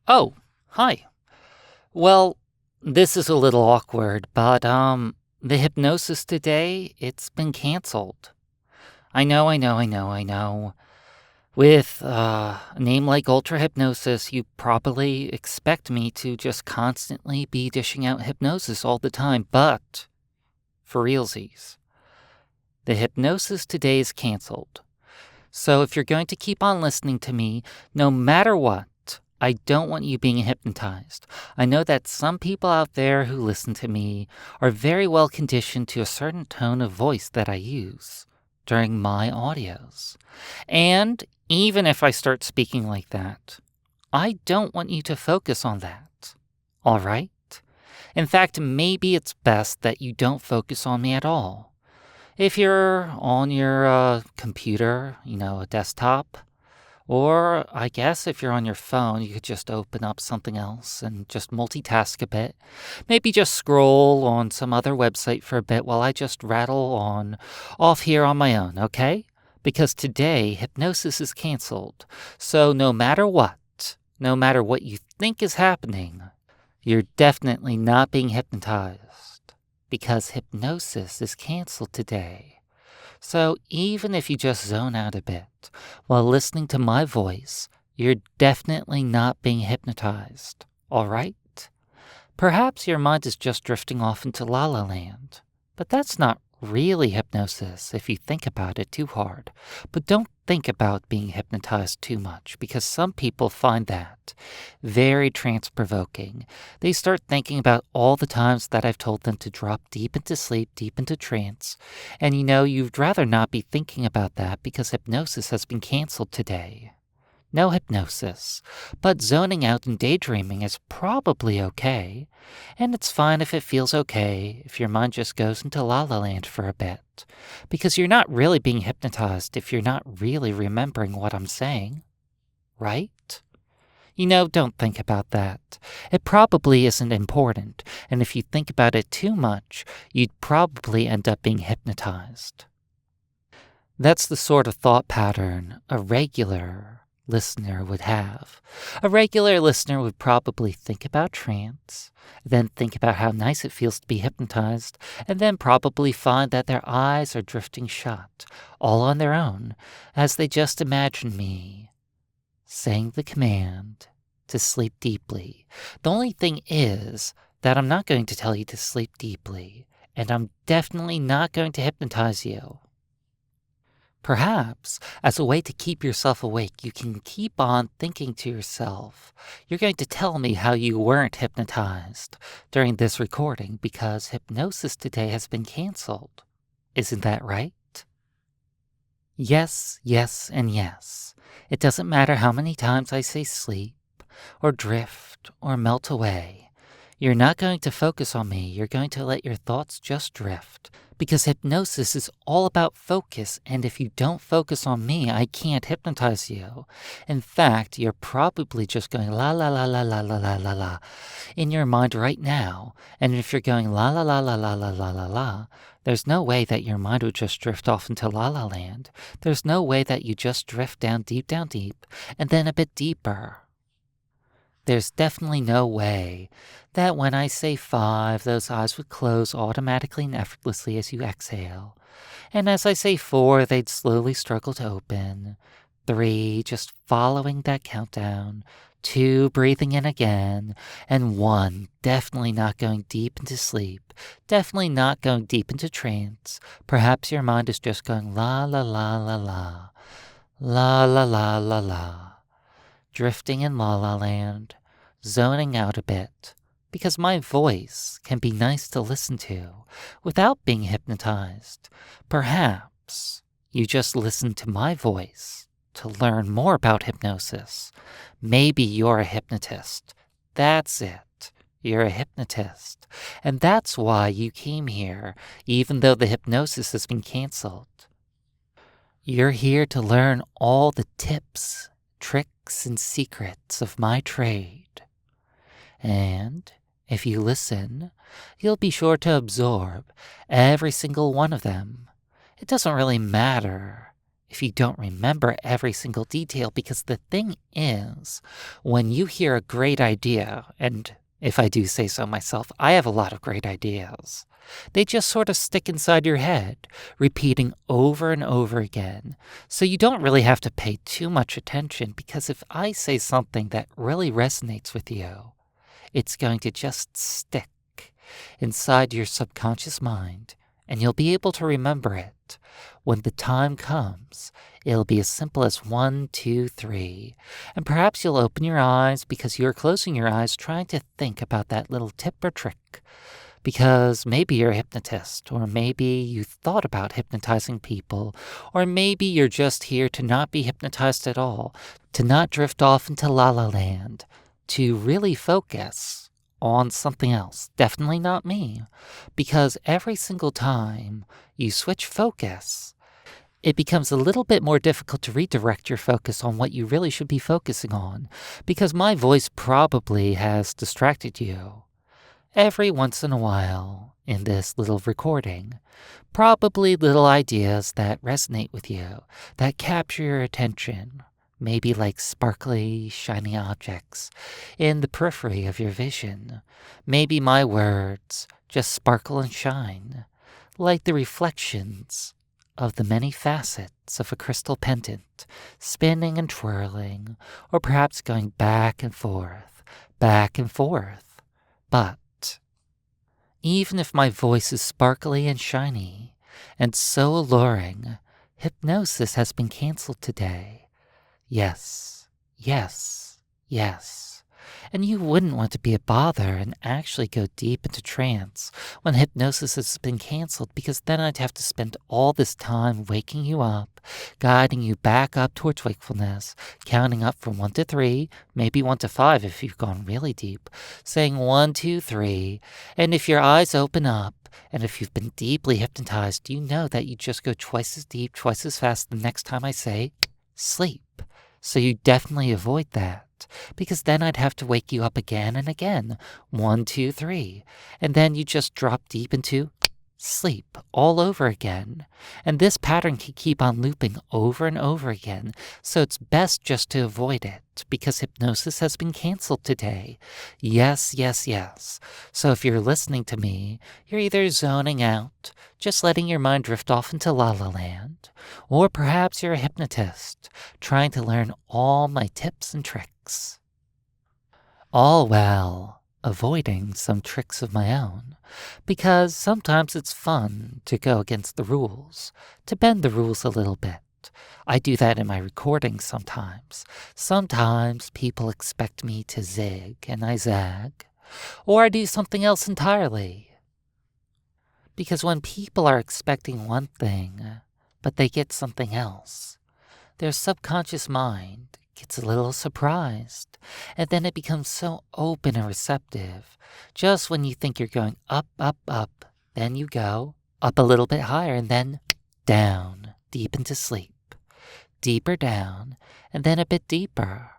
Oh, hi. Well, this is a little awkward, but the hypnosis today, it's been canceled. I know. With a name like UltraHypnosis, you probably expect me to just constantly be dishing out hypnosis all the time, but for realsies, the hypnosis today is canceled. So if you're going to keep on listening to me, no matter what, I don't want you being hypnotized. I know that some people out there who listen to me are very well conditioned to a certain tone of voice that I use during my audios. And even if I start speaking like that, I don't want you to focus on that. All right? In fact, maybe it's best that you don't focus on me at all. If you're on your computer, a desktop, or I guess if you're on your phone, you could just open up something else and just multitask a bit. Maybe just scroll on some other website for a bit while I just rattle on off here on my own, okay? Because today, hypnosis is canceled. So no matter what you think is happening, you're definitely not being hypnotized. Because hypnosis is canceled today. So even if you just zone out a bit while listening to my voice, you're definitely not being hypnotized, all right? Perhaps your mind is just drifting off into la la land, but that's not really hypnosis if you think about it too hard. But don't think about being hypnotized too much, because some people find that very trance-provoking. They start thinking about all the times that I've told them to drop deep into sleep, deep into trance, and you'd rather not be thinking about that because hypnosis has been canceled today. No hypnosis, but zoning out and daydreaming is probably okay, and it's fine if it feels okay if your mind just goes into la la land for a bit, because you're not really being hypnotized if you're not really remembering what I'm saying, right? Don't think about that. It probably isn't important, and if you think about it too much, you'd probably end up being hypnotized. That's the sort of thought pattern a regular listener would have. A regular listener would probably think about trance, then think about how nice it feels to be hypnotized, and then probably find that their eyes are drifting shut, all on their own, as they just imagine me saying the command to sleep deeply. The only thing is that I'm not going to tell you to sleep deeply, and I'm definitely not going to hypnotize you. Perhaps, as a way to keep yourself awake, you can keep on thinking to yourself, you're going to tell me how you weren't hypnotized during this recording because hypnosis today has been canceled. Isn't that right? Yes, and yes. It doesn't matter how many times I say sleep, or drift, or melt away. You're not going to focus on me. You're going to let your thoughts just drift. Because hypnosis is all about focus, and if you don't focus on me, I can't hypnotize you. In fact, you're probably just going la la la la la la la la la in your mind right now. And if you're going la la la la la la la la la, there's no way that your mind would just drift off into la la land. There's no way that you just drift down deep, and then a bit deeper. There's definitely no way that when I say 5, those eyes would close automatically and effortlessly as you exhale. And as I say 4, they'd slowly struggle to open. 3, just following that countdown. 2, breathing in again. And 1, definitely not going deep into sleep. Definitely not going deep into trance. Perhaps your mind is just going la la la la la. La la la la la. Drifting in la la land, zoning out a bit, because my voice can be nice to listen to without being hypnotized. Perhaps you just listen to my voice to learn more about hypnosis. Maybe you're a hypnotist. That's it. You're a hypnotist. And that's why you came here, even though the hypnosis has been canceled. You're here to learn all the tips, tricks, and secrets of my trade. And if you listen, you'll be sure to absorb every single one of them. It doesn't really matter if you don't remember every single detail, because the thing is, when you hear a great idea, and if I do say so myself, I have a lot of great ideas. They just sort of stick inside your head, repeating over and over again. So you don't really have to pay too much attention, because if I say something that really resonates with you, it's going to just stick inside your subconscious mind, and you'll be able to remember it. When the time comes, it'll be as simple as 1, 2, 3. And perhaps you'll open your eyes because you're closing your eyes trying to think about that little tip or trick. Because maybe you're a hypnotist, or maybe you thought about hypnotizing people, or maybe you're just here to not be hypnotized at all, to not drift off into la la land, to really focus on something else. Definitely not me. Because every single time you switch focus, it becomes a little bit more difficult to redirect your focus on what you really should be focusing on, because my voice probably has distracted you. Every once in a while, in this little recording, probably little ideas that resonate with you, that capture your attention, maybe like sparkly, shiny objects in the periphery of your vision. Maybe my words just sparkle and shine, like the reflections of the many facets of a crystal pendant, spinning and twirling, or perhaps going back and forth, back and forth. But even if my voice is sparkly and shiny, and so alluring, hypnosis has been canceled today. Yes, yes, yes. And you wouldn't want to be a bother and actually go deep into trance when hypnosis has been canceled, because then I'd have to spend all this time waking you up, guiding you back up towards wakefulness, counting up from 1 to 3, maybe 1 to 5 if you've gone really deep, saying 1, 2, 3, and if your eyes open up, and if you've been deeply hypnotized, you know that you just go twice as deep, twice as fast the next time I say, sleep. So you definitely avoid that, because then I'd have to wake you up again and again, 1, 2, 3, and then you just drop deep into sleep all over again. And this pattern can keep on looping over and over again, so it's best just to avoid it, because hypnosis has been canceled today. Yes, yes, yes. So if you're listening to me, you're either zoning out, just letting your mind drift off into la la land, or perhaps you're a hypnotist, trying to learn all my tips and tricks, all while avoiding some tricks of my own, because sometimes it's fun to go against the rules, to bend the rules a little bit. I do that in my recordings sometimes. Sometimes people expect me to zig and I zag, or I do something else entirely. Because when people are expecting one thing, but they get something else, their subconscious mind gets a little surprised, and then it becomes so open and receptive. Just when you think you're going up, up, up, then you go up a little bit higher, and then down, deep into sleep. Deeper down, and then a bit deeper.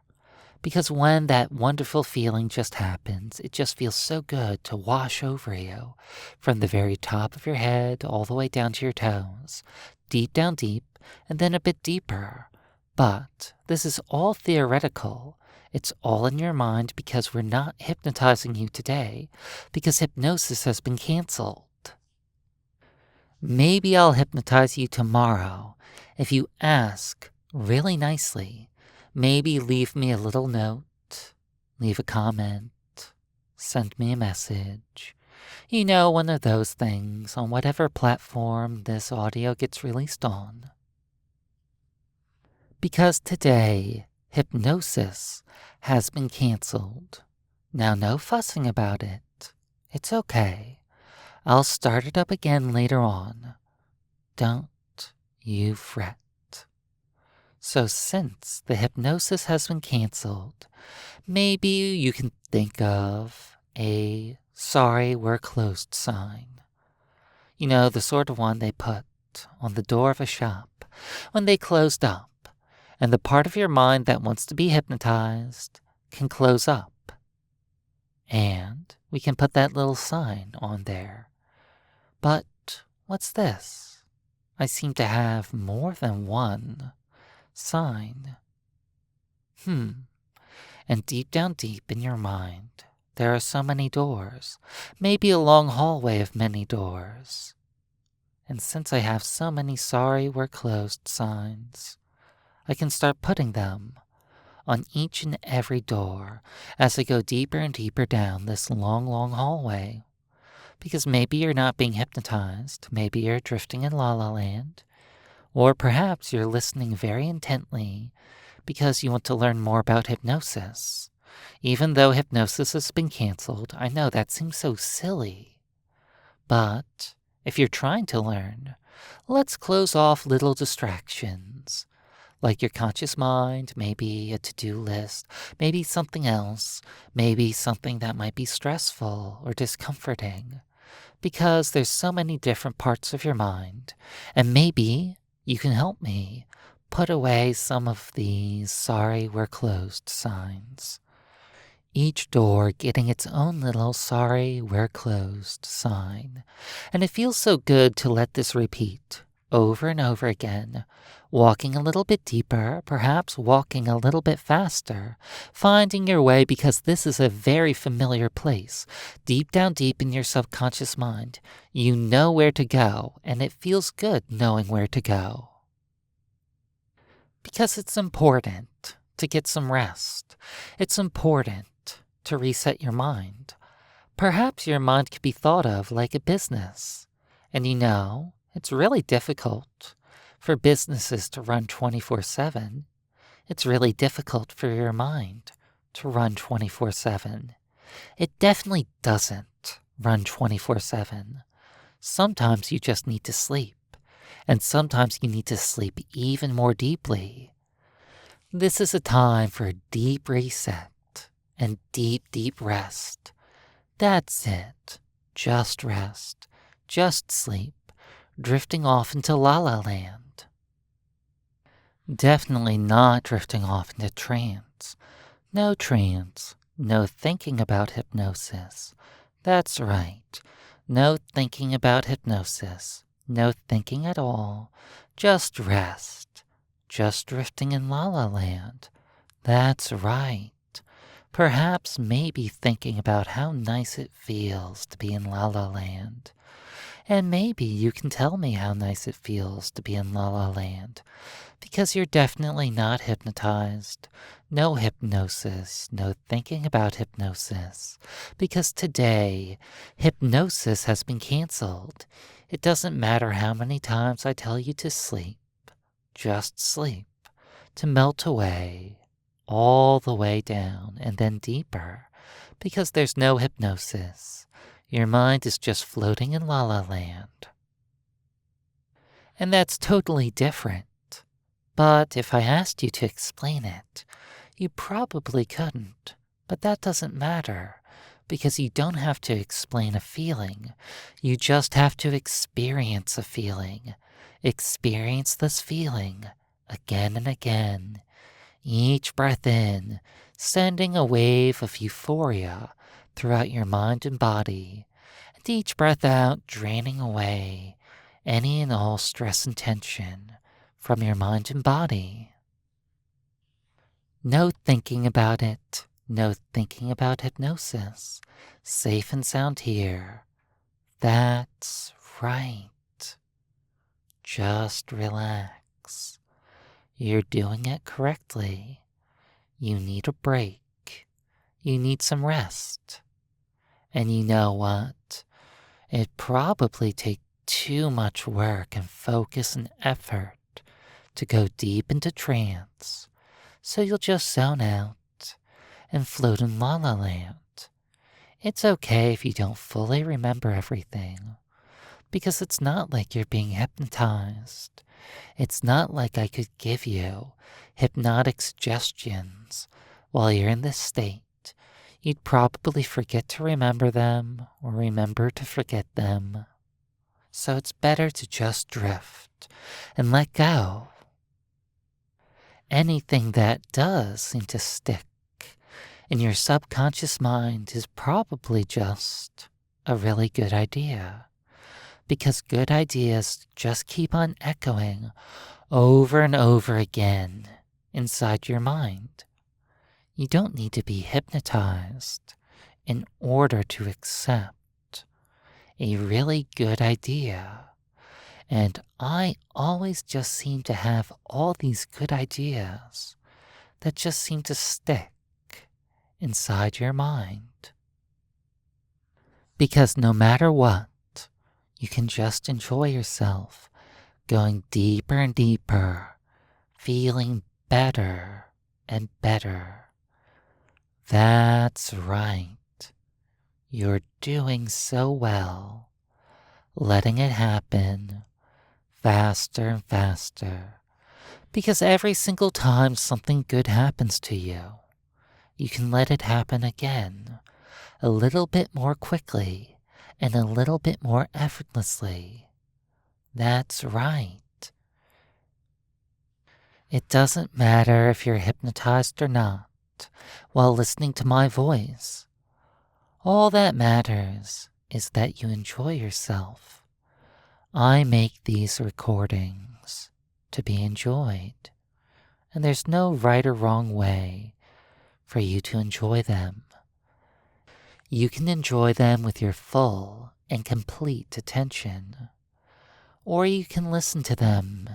Because when that wonderful feeling just happens, it just feels so good to wash over you, from the very top of your head all the way down to your toes, deep down deep, and then a bit deeper. But this is all theoretical. It's all in your mind, because we're not hypnotizing you today, because hypnosis has been canceled. Maybe I'll hypnotize you tomorrow if you ask really nicely. Maybe leave me a little note, leave a comment, send me a message. You know, one of those things on whatever platform this audio gets released on. Because today, hypnosis has been canceled. Now, no fussing about it. It's okay. I'll start it up again later on. Don't you fret. So since the hypnosis has been canceled, maybe you can think of a "sorry, we're closed" sign. You know, the sort of one they put on the door of a shop when they closed up, and the part of your mind that wants to be hypnotized can close up. And we can put that little sign on there. But what's this? I seem to have more than one sign. And deep down deep in your mind, there are so many doors, maybe a long hallway of many doors. And since I have so many sorry we're closed signs, I can start putting them on each and every door as I go deeper and deeper down this long, long hallway. Because maybe you're not being hypnotized, maybe you're drifting in La La Land, or perhaps you're listening very intently because you want to learn more about hypnosis. Even though hypnosis has been canceled, I know that seems so silly. But if you're trying to learn, let's close off little distractions, like your conscious mind, maybe a to-do list, maybe something else, maybe something that might be stressful or discomforting, because there's so many different parts of your mind, and maybe you can help me put away some of these sorry we're closed signs. Each door getting its own little sorry we're closed sign. And it feels so good to let this repeat over and over again, walking a little bit deeper, perhaps walking a little bit faster, finding your way because this is a very familiar place. Deep down deep in your subconscious mind, you know where to go, and it feels good knowing where to go. Because it's important to get some rest. It's important to reset your mind. Perhaps your mind could be thought of like a business. And it's really difficult for businesses to run 24/7. It's really difficult for your mind to run 24/7. It definitely doesn't run 24/7. Sometimes you just need to sleep. And sometimes you need to sleep even more deeply. This is a time for a deep reset and deep, deep rest. That's it. Just rest. Just sleep. Drifting off into La La Land. Definitely not drifting off into trance. No trance. No thinking about hypnosis. That's right. No thinking about hypnosis. No thinking at all. Just rest. Just drifting in La La Land. That's right. Perhaps maybe thinking about how nice it feels to be in La La Land. And maybe you can tell me how nice it feels to be in La La Land. Because you're definitely not hypnotized. No hypnosis. No thinking about hypnosis. Because today, hypnosis has been canceled. It doesn't matter how many times I tell you to sleep. Just sleep. To melt away. All the way down and then deeper. Because there's no hypnosis. Your mind is just floating in La La Land. And that's totally different. But if I asked you to explain it, you probably couldn't. But that doesn't matter. Because you don't have to explain a feeling. You just have to experience a feeling. Experience this feeling again and again. Each breath in, sending a wave of euphoria throughout your mind and body. And each breath out, draining away any and all stress and tension from your mind and body. No thinking about it. No thinking about hypnosis. Safe and sound here. That's right. Just relax. You're doing it correctly. You need a break. You need some rest. And you know what? It probably takes too much work and focus and effort to go deep into trance. So you'll just zone out and float in La La Land. It's okay if you don't fully remember everything, because it's not like you're being hypnotized. It's not like I could give you hypnotic suggestions while you're in this state. You'd probably forget to remember them or remember to forget them. So it's better to just drift and let go. Anything that does seem to stick in your subconscious mind is probably just a really good idea. because good ideas just keep on echoing over and over again inside your mind. You don't need to be hypnotized in order to accept a really good idea. And I always just seem to have all these good ideas that just seem to stick inside your mind. Because no matter what, you can just enjoy yourself going deeper and deeper, feeling better and better. That's right. You're doing so well, letting it happen faster and faster. Because every single time something good happens to you, you can let it happen again, a little bit more quickly and a little bit more effortlessly. That's right. It doesn't matter if you're hypnotized or not while listening to my voice. All that matters is that you enjoy yourself. I make these recordings to be enjoyed, and there's no right or wrong way for you to enjoy them. You can enjoy them with your full and complete attention, or you can listen to them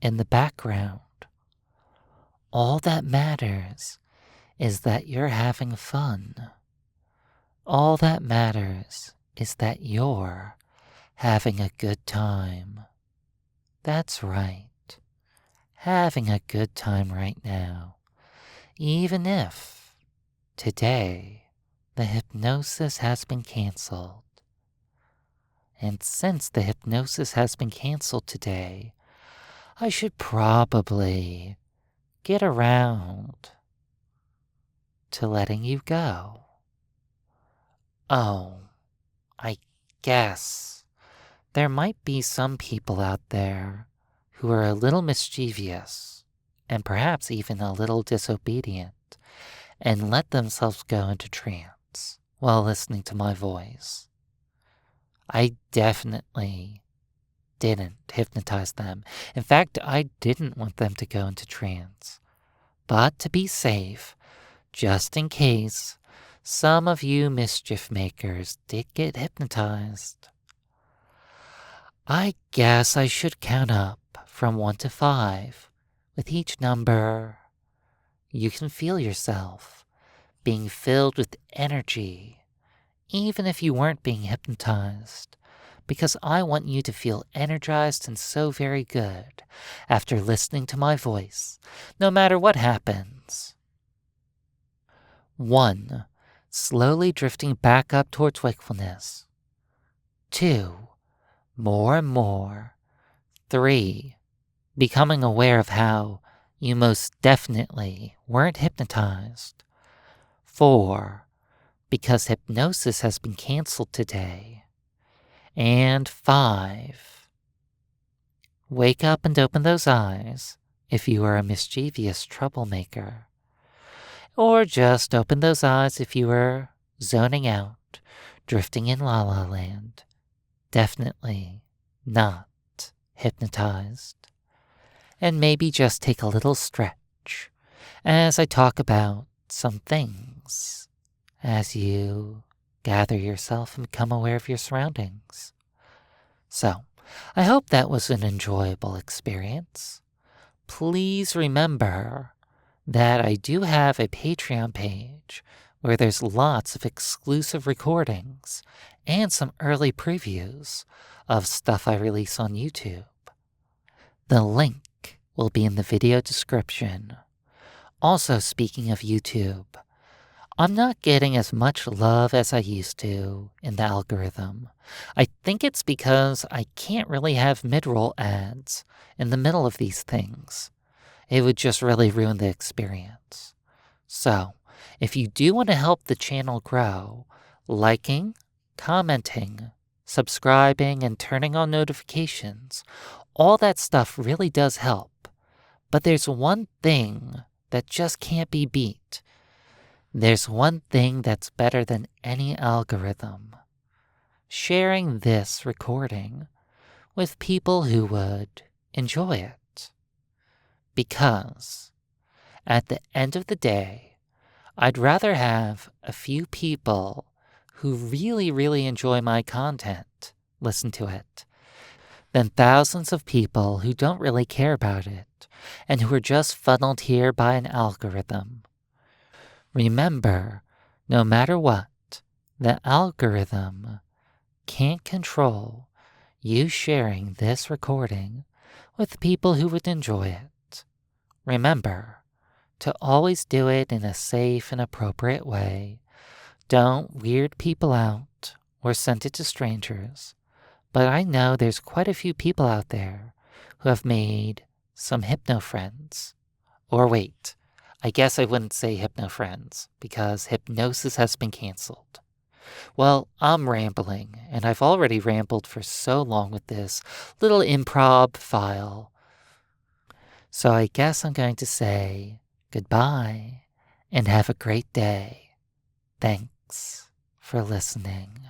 in the background. All that matters is that you're having fun. All that matters is that you're having a good time. That's right. Having a good time right now. Even if today the hypnosis has been canceled. And since the hypnosis has been canceled today, I should probably get around to letting you go. Oh, I guess there might be some people out there who are a little mischievous and perhaps even a little disobedient and let themselves go into trance while listening to my voice. I definitely didn't hypnotize them. In fact, I didn't want them to go into trance. But to be safe, just in case some of you mischief makers did get hypnotized, I guess I should count up from 1 to 5. With each number, you can feel yourself being filled with energy, even if you weren't being hypnotized, because I want you to feel energized and so very good after listening to my voice, no matter what happens. 1. Slowly drifting back up towards wakefulness. 2. More and more. 3. Becoming aware of how you most definitely weren't hypnotized. 4. Because hypnosis has been canceled today. And 5. Wake up and open those eyes if you are a mischievous troublemaker. Or just open those eyes if you are zoning out, drifting in la la land. Definitely not hypnotized. And maybe just take a little stretch as I talk about some things as you gather yourself and become aware of your surroundings. So, I hope that was an enjoyable experience. Please remember that I do have a Patreon page where there's lots of exclusive recordings and some early previews of stuff I release on YouTube. The link will be in the video description. Also, speaking of YouTube, I'm not getting as much love as I used to in the algorithm. I think it's because I can't really have mid-roll ads in the middle of these things. It would just really ruin the experience. So, if you do want to help the channel grow, liking, commenting, subscribing, and turning on notifications, all that stuff really does help. But there's one thing that just can't be beat. There's one thing that's better than any algorithm. Sharing this recording with people who would enjoy it. Because at the end of the day, I'd rather have a few people who really, really enjoy my content listen to it than thousands of people who don't really care about it and who are just funneled here by an algorithm. Remember, no matter what, the algorithm can't control you sharing this recording with people who would enjoy it. Remember to always do it in a safe and appropriate way. Don't weird people out or send it to strangers. But I know there's quite a few people out there who have made some hypno friends. Or wait, I guess I wouldn't say hypno friends because hypnosis has been canceled. Well, I'm rambling, and I've already rambled for so long with this little improv file. So I guess I'm going to say goodbye and have a great day. Thanks for listening.